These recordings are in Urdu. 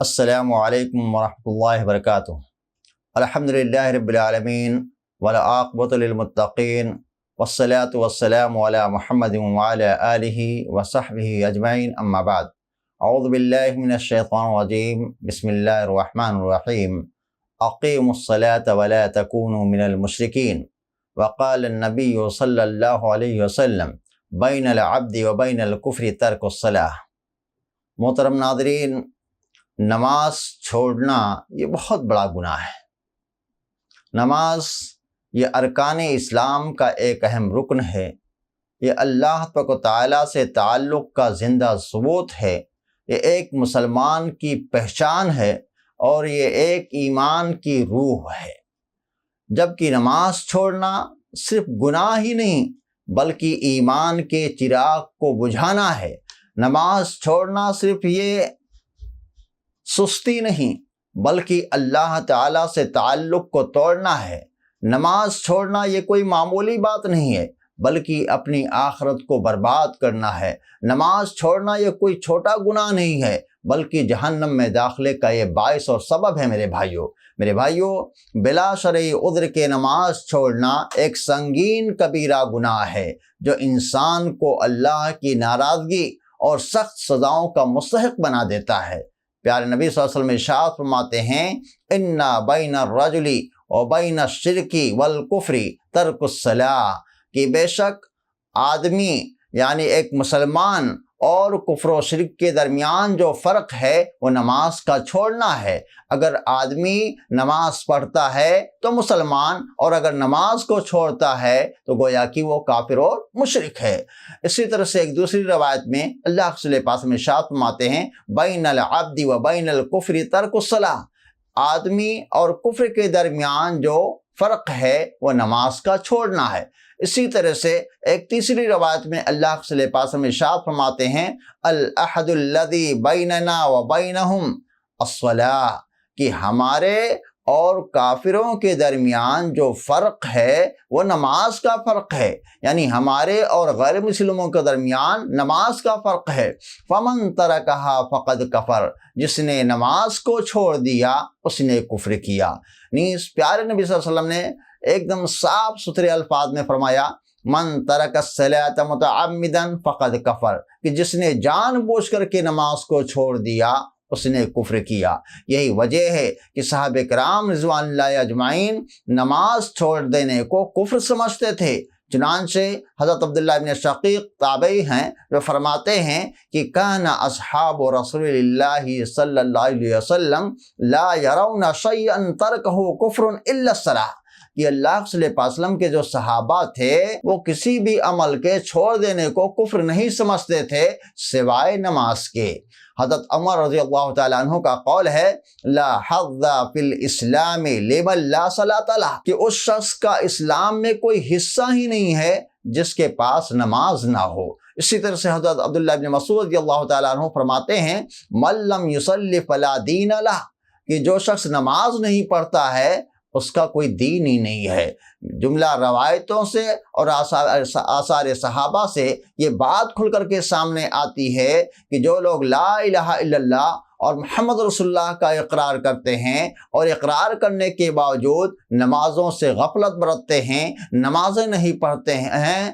السلام علیکم ورحمۃ اللہ وبرکاتہ۔ الحمدللہ رب العالمین والعاقبۃ للمتقین والصلاة والسلام علی محمد وعلی آلہ وصحبہ اجمعین، اما بعد۔ اعوذ باللہ من الشیطان الرجیم، بسم اللہ الرحمن الرحیم۔ اقیموا الصلاة ولا تکونوا من المشرکین، وقال النبی صلی اللہ علیہ وسلم بین العبد وبین الکفر ترک الصلاۃ۔ محترم ناظرین، نماز چھوڑنا یہ بہت بڑا گناہ ہے۔ نماز یہ ارکان اسلام کا ایک اہم رکن ہے۔ یہ اللہ تبارک و تعالیٰ سے تعلق کا زندہ ثبوت ہے۔ یہ ایک مسلمان کی پہچان ہے اور یہ ایک ایمان کی روح ہے۔ جبکہ نماز چھوڑنا صرف گناہ ہی نہیں بلکہ ایمان کے چراغ کو بجھانا ہے۔ نماز چھوڑنا صرف یہ سستی نہیں بلکہ اللہ تعالیٰ سے تعلق کو توڑنا ہے۔ نماز چھوڑنا یہ کوئی معمولی بات نہیں ہے بلکہ اپنی آخرت کو برباد کرنا ہے۔ نماز چھوڑنا یہ کوئی چھوٹا گناہ نہیں ہے بلکہ جہنم میں داخلے کا یہ باعث اور سبب ہے۔ میرے بھائیوں، بلا شرعی عذر کے نماز چھوڑنا ایک سنگین کبیرہ گناہ ہے جو انسان کو اللہ کی ناراضگی اور سخت سزاؤں کا مستحق بنا دیتا ہے۔ پیارے نبی صلی اللہ علیہ وسلم ارشاد فرماتے ہیں، اِنَّ بَيْنَ الرَّجُلِ وَبَيْنَ الشِّرْكِ وَالْكُفْرِ تَرْكُ الصَّلَاةِ، کہ بے شک آدمی یعنی ایک مسلمان اور کفر و شرک کے درمیان جو فرق ہے وہ نماز کا چھوڑنا ہے۔ اگر آدمی نماز پڑھتا ہے تو مسلمان، اور اگر نماز کو چھوڑتا ہے تو گویا کہ وہ کافر اور مشرک ہے۔ اسی طرح سے ایک دوسری روایت میں اللہ کے رسول پاک میں ارشاد فرماتے ہیں، بین العبد و بین الکفر ترک الصلاۃ، آدمی اور کفر کے درمیان جو فرق ہے وہ نماز کا چھوڑنا ہے۔ اسی طرح سے ایک تیسری روایت میں اللہ کے رسول پاک میں ارشاد فرماتے ہیں، العہد الذی بیننا و بینہم الصلاۃ، کہ ہمارے اور کافروں کے درمیان جو فرق ہے وہ نماز کا فرق ہے، یعنی ہمارے اور غیر مسلموں کے درمیان نماز کا فرق ہے۔ فمن ترکہا فقد کفر، جس نے نماز کو چھوڑ دیا اس نے کفر کیا۔ نیز پیارے نبی صلی اللہ علیہ وسلم نے ایک دم صاف ستھرے الفاظ میں فرمایا، من ترک الصلاۃ متعمدا فقد کفر، کہ جس نے جان بوجھ کر کے نماز کو چھوڑ دیا اس نے کفر کیا۔ یہی وجہ ہے کہ صحابہ کرام رضوان اللہ اجمعین نماز چھوڑ دینے کو کفر سمجھتے تھے۔ چنانچہ حضرت عبداللہ بن شقیق تابعی ہیں جو فرماتے ہیں کہ کان اصحاب رسول اللہ صلی اللہ علیہ وسلم لا یرون شیئا ترکہ کفر الا الصلاۃ، کہ اللہ صلی اللہ علیہ وسلم کے جو صحابہ تھے وہ کسی بھی عمل کے چھوڑ دینے کو کفر نہیں سمجھتے تھے سوائے نماز کے۔ حضرت عمر رضی اللہ تعالیٰ عنہ کا قول ہے، لا حظ فی الاسلام لمن لا صلاۃ لہ، کہ اس شخص کا اسلام میں کوئی حصہ ہی نہیں ہے جس کے پاس نماز نہ ہو۔ اسی طرح سے حضرت عبداللہ بن مسعود رضی اللہ تعالیٰ عنہ فرماتے ہیں، من لم یصلی فلا دین لہ، کہ جو شخص نماز نہیں پڑھتا ہے اس کا کوئی دین ہی نہیں ہے۔ جملہ روایتوں سے اور آثار صحابہ سے یہ بات کھل کر کے سامنے آتی ہے کہ جو لوگ لا الہ الا اللہ اور محمد رسول اللہ کا اقرار کرتے ہیں اور اقرار کرنے کے باوجود نمازوں سے غفلت برتتے ہیں، نمازیں نہیں پڑھتے ہیں،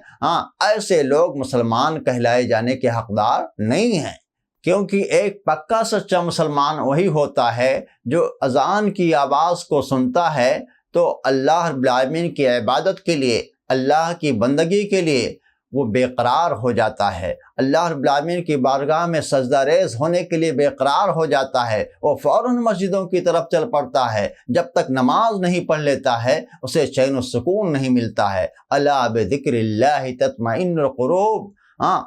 ایسے لوگ مسلمان کہلائے جانے کے حقدار نہیں ہیں۔ کیونکہ ایک پکا سچا مسلمان وہی ہوتا ہے جو اذان کی آواز کو سنتا ہے تو اللہ رب العالمین کی عبادت کے لیے، اللہ کی بندگی کے لیے وہ بے قرار ہو جاتا ہے، اللہ رب العالمین کی بارگاہ میں سجدہ ریز ہونے کے لیے بے قرار ہو جاتا ہے، وہ فوراً مسجدوں کی طرف چل پڑتا ہے۔ جب تک نماز نہیں پڑھ لیتا ہے اسے چین و سکون نہیں ملتا ہے۔ الا بذکر اللہ تطمئن القلوب،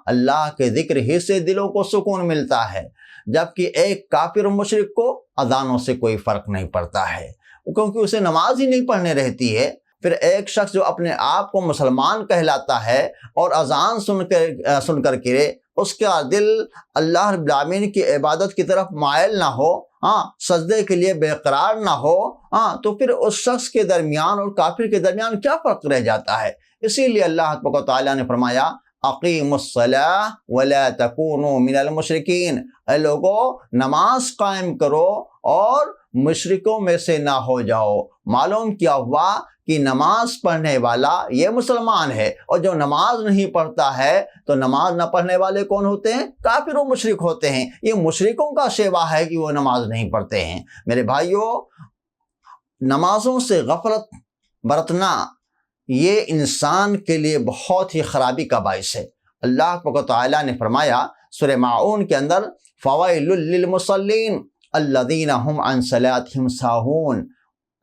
اللہ کے ذکر ہی سے دلوں کو سکون ملتا ہے۔ جبکہ ایک کافر و مشرک کو اذانوں سے کوئی فرق نہیں پڑتا ہے کیونکہ اسے نماز ہی نہیں پڑھنے رہتی ہے۔ پھر ایک شخص جو اپنے آپ کو مسلمان کہلاتا ہے اور اذان سن کر کے اس کا دل اللہ رب العالمین کی عبادت کی طرف مائل نہ ہو، سجدے کے لیے بے قرار نہ ہو، تو پھر اس شخص کے درمیان اور کافر کے درمیان کیا فرق رہ جاتا ہے؟ اسی لیے اللہ تبارک و تعالیٰ نے فرمایا، اقیموا الصلاۃ ولا تکونوا من المشرکین، اے لوگو نماز قائم کرو اور مشرکوں میں سے نہ ہو جاؤ۔ معلوم کیا ہوا کہ نماز پڑھنے والا یہ مسلمان ہے، اور جو نماز نہیں پڑھتا ہے تو نماز نہ پڑھنے والے کون ہوتے ہیں؟ کافر و مشرک ہوتے ہیں۔ یہ مشرکوں کا شیوا ہے کہ وہ نماز نہیں پڑھتے ہیں۔ میرے بھائیوں، نمازوں سے غفلت برتنا یہ انسان کے لیے بہت ہی خرابی کا باعث ہے۔ اللہ تعالیٰ نے فرمایا سورہ ماعون کے اندر، فویل للمصلین الذین هم عن صلاتهم ساہون،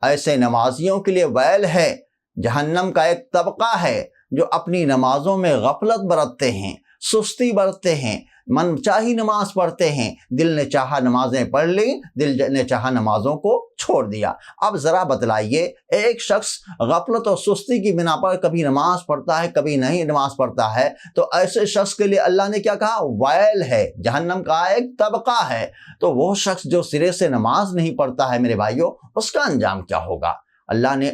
ایسے نمازیوں کے لیے ویل ہے، جہنم کا ایک طبقہ ہے جو اپنی نمازوں میں غفلت برتتے ہیں، سستی برتتے ہیں، من چاہی نماز پڑھتے ہیں، دل نے چاہا نمازیں پڑھ لی، دل نے چاہا نمازوں کو چھوڑ دیا۔ اب ذرا بتلائیے، ایک شخص غفلت اور سستی کی بنا پر کبھی نماز پڑھتا ہے، کبھی نہیں نماز پڑھتا ہے، تو ایسے شخص کے لیے اللہ نے کیا کہا؟ ویل ہے، جہنم کا ایک طبقہ ہے۔ تو وہ شخص جو سرے سے نماز نہیں پڑھتا ہے میرے بھائیوں، اس کا انجام کیا ہوگا؟ اللہ نے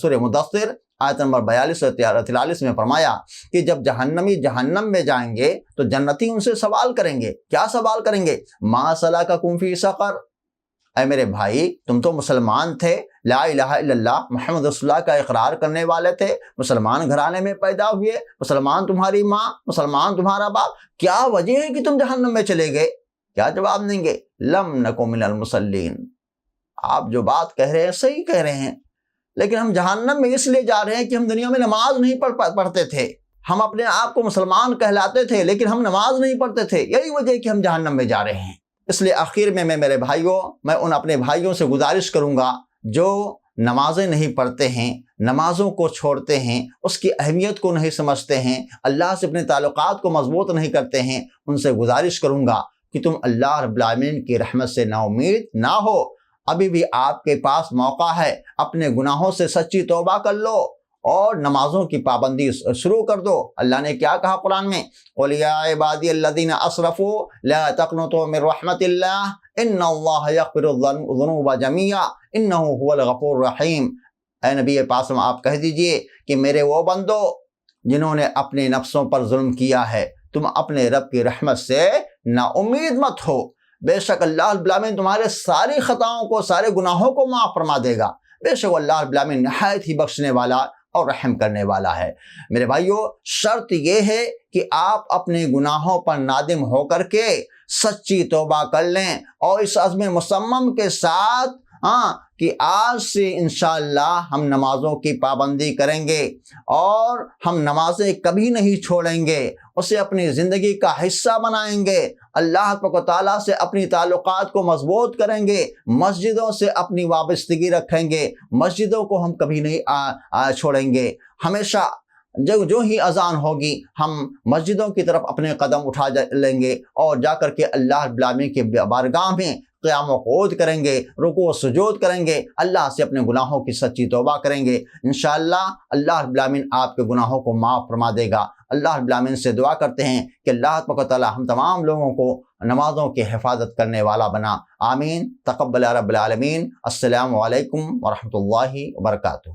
سورہ مدثر آیت نمبر 42 اور 43 میں فرمایا کہ جب جہنمی جہنم میں جائیں گے تو جنتی ان سے سوال کریں گے۔ کیا سوال کریں گے؟ ما سلککم فی سقر، اے میرے بھائی تم تو مسلمان تھے، لا الہ الا اللہ محمد رسول اللہ کا اقرار کرنے والے تھے، مسلمان گھرانے میں پیدا ہوئے، مسلمان تمہاری ماں، مسلمان تمہارا باپ، کیا وجہ ہے کہ تم جہنم میں چلے گئے؟ کیا جواب دیں گے؟ لم نکو من المصلین، آپ جو بات کہہ رہے ہیں صحیح کہہ رہے ہیں، لیکن ہم جہنم میں اس لیے جا رہے ہیں کہ ہم دنیا میں نماز نہیں پڑھتے تھے، ہم اپنے آپ کو مسلمان کہلاتے تھے لیکن ہم نماز نہیں پڑھتے تھے، یہی وجہ ہے کہ ہم جہنم میں جا رہے ہیں۔ اس لیے آخر میں میرے بھائیوں، میں ان اپنے بھائیوں سے گزارش کروں گا جو نمازیں نہیں پڑھتے ہیں، نمازوں کو چھوڑتے ہیں، اس کی اہمیت کو نہیں سمجھتے ہیں، اللہ سے اپنے تعلقات کو مضبوط نہیں کرتے ہیں، ان سے گزارش کروں گا کہ تم اللہ رب العالمین کی رحمت سے نا امید نہ ہو، ابھی بھی آپ کے پاس موقع ہے، اپنے گناہوں سے سچی توبہ کر لو اور نمازوں کی پابندی شروع کر دو۔ اللہ نے کیا کہا قرآن میں؟ قُلْ يَا عِبَادِيَ الَّذِينَ أَسْرَفُوا لَا تَقْنَطُوا مِنْ رَحْمَةِ اللَّهِ إِنَّ اللَّهَ يَغْفِرُ الذُّنُوبَ جَمِيعًا إِنَّهُ هُوَ الْغَفُورُ الرَّحِيمُ۔ اے نبی پاک آپ کہہ دیجئے کہ میرے وہ بندو جنہوں نے اپنے نفسوں پر ظلم کیا ہے، تم اپنے رب کی رحمت سے نا امید مت ہو، بے شک اللہ رب العالمین تمہارے ساری خطاؤں کو، سارے گناہوں کو معاف فرما دے گا، بے شک اللہ رب العالمین نہایت ہی بخشنے والا اور رحم کرنے والا ہے۔ میرے بھائیوں، شرط یہ ہے کہ آپ اپنے گناہوں پر نادم ہو کر کے سچی توبہ کر لیں اور اس عزم مصمم کے ساتھ کہ آج سے انشاءاللہ ہم نمازوں کی پابندی کریں گے اور ہم نمازیں کبھی نہیں چھوڑیں گے، اسے اپنی زندگی کا حصہ بنائیں گے، اللہ تعالیٰ سے اپنی تعلقات کو مضبوط کریں گے، مسجدوں سے اپنی وابستگی رکھیں گے، مسجدوں کو ہم کبھی نہیں چھوڑیں گے، ہمیشہ جو ہی اذان ہوگی ہم مسجدوں کی طرف اپنے قدم اٹھا لیں گے اور جا کر کے اللہ رب العالمین کے بارگاہ میں قیام و قعود کریں گے، رکوع و سجود کریں گے، اللہ سے اپنے گناہوں کی سچی توبہ کریں گے، انشاءاللہ اللہ رب العالمین آپ کے گناہوں کو معاف فرما دے گا۔ اللہ رب العالمین سے دعا کرتے ہیں کہ اللہ تعالیٰ ہم تمام لوگوں کو نمازوں کی حفاظت کرنے والا بنا، آمین، تقبل رب العالمین۔ السلام علیکم ورحمۃ اللہ وبرکاتہ۔